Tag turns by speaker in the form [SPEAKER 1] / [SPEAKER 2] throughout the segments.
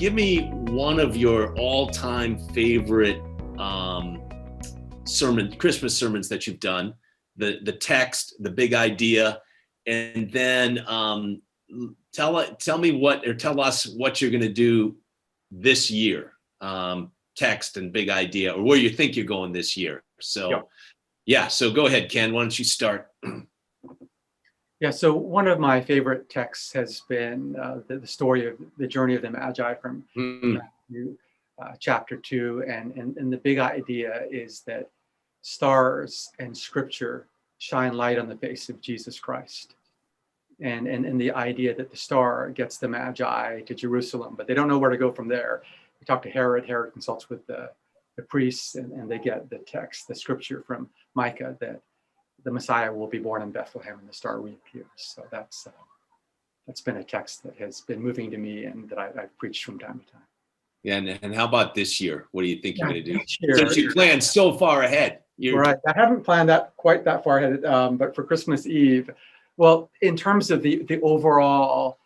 [SPEAKER 1] give me one of your all-time favorite Christmas sermons that you've done. The text, the big idea, and then tell us what you're going to do this year. Text and big idea, or where you think you're going this year. So, yeah. So go ahead, Ken. Why don't you start?
[SPEAKER 2] Yeah, so one of my favorite texts has been the story of the journey of the Magi from Matthew chapter 2. And the big idea is that stars and scripture shine light on the face of Jesus Christ. And the idea that the star gets the Magi to Jerusalem, but they don't know where to go from there. We talk to Herod. Herod consults with the priests, and they get the text, the scripture from Micah that the Messiah will be born in Bethlehem and the star reappears. So that's been a text that has been moving to me and that I've preached from time to time.
[SPEAKER 1] Yeah, and how about this year? What do you think you're going to do?
[SPEAKER 2] This year,
[SPEAKER 1] Since you planned so far ahead.
[SPEAKER 2] Right. I haven't planned that quite that far ahead, but for Christmas Eve, well, in terms of the overall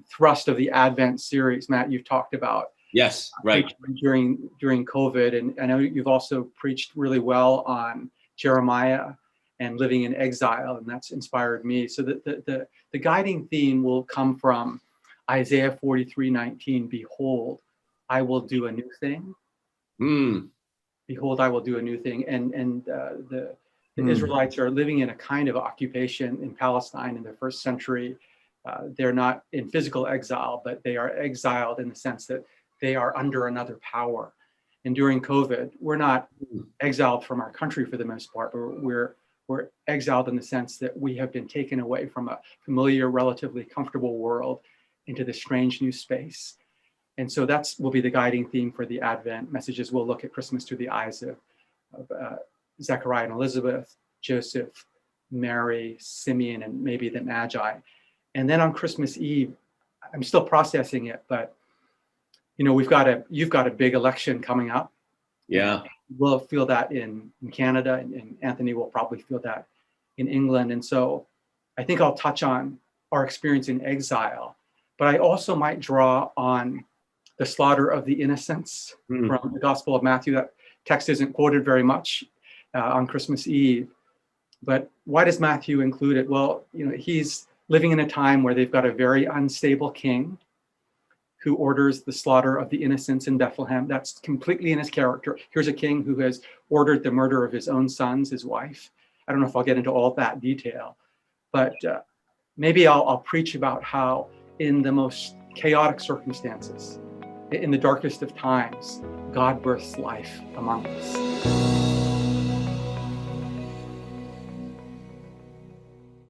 [SPEAKER 2] thrust of the Advent series, Matt, you've talked about.
[SPEAKER 1] Yes, right.
[SPEAKER 2] During COVID, and I know you've also preached really well on Jeremiah and living in exile, and that's inspired me. So the guiding theme will come from Isaiah 43:19. Behold, I will do a new thing. Behold, I will do a new thing. And the Israelites are living in a kind of occupation in Palestine in the first century. They're not in physical exile, but they are exiled in the sense that they are under another power. And during COVID, we're not exiled from our country for the most part, but we're exiled in the sense that we have been taken away from a familiar, relatively comfortable world into this strange new space. And so that will be the guiding theme for the Advent messages. We'll look at Christmas through the eyes of Zechariah and Elizabeth, Joseph, Mary, Simeon, and maybe the Magi. And then on Christmas Eve, I'm still processing it, but you've got a big election coming up.
[SPEAKER 1] Yeah.
[SPEAKER 2] We'll feel that in Canada, and Anthony will probably feel that in England. And so I think I'll touch on our experience in exile, but I also might draw on the slaughter of the innocents from the Gospel of Matthew. That text isn't quoted very much on Christmas Eve, but why does Matthew include it? Well, he's living in a time where they've got a very unstable king who orders the slaughter of the innocents in Bethlehem. That's completely in his character. Here's a king who has ordered the murder of his own sons, his wife. I don't know if I'll get into all of that detail, but maybe I'll preach about how in the most chaotic circumstances, in the darkest of times, God births life among us.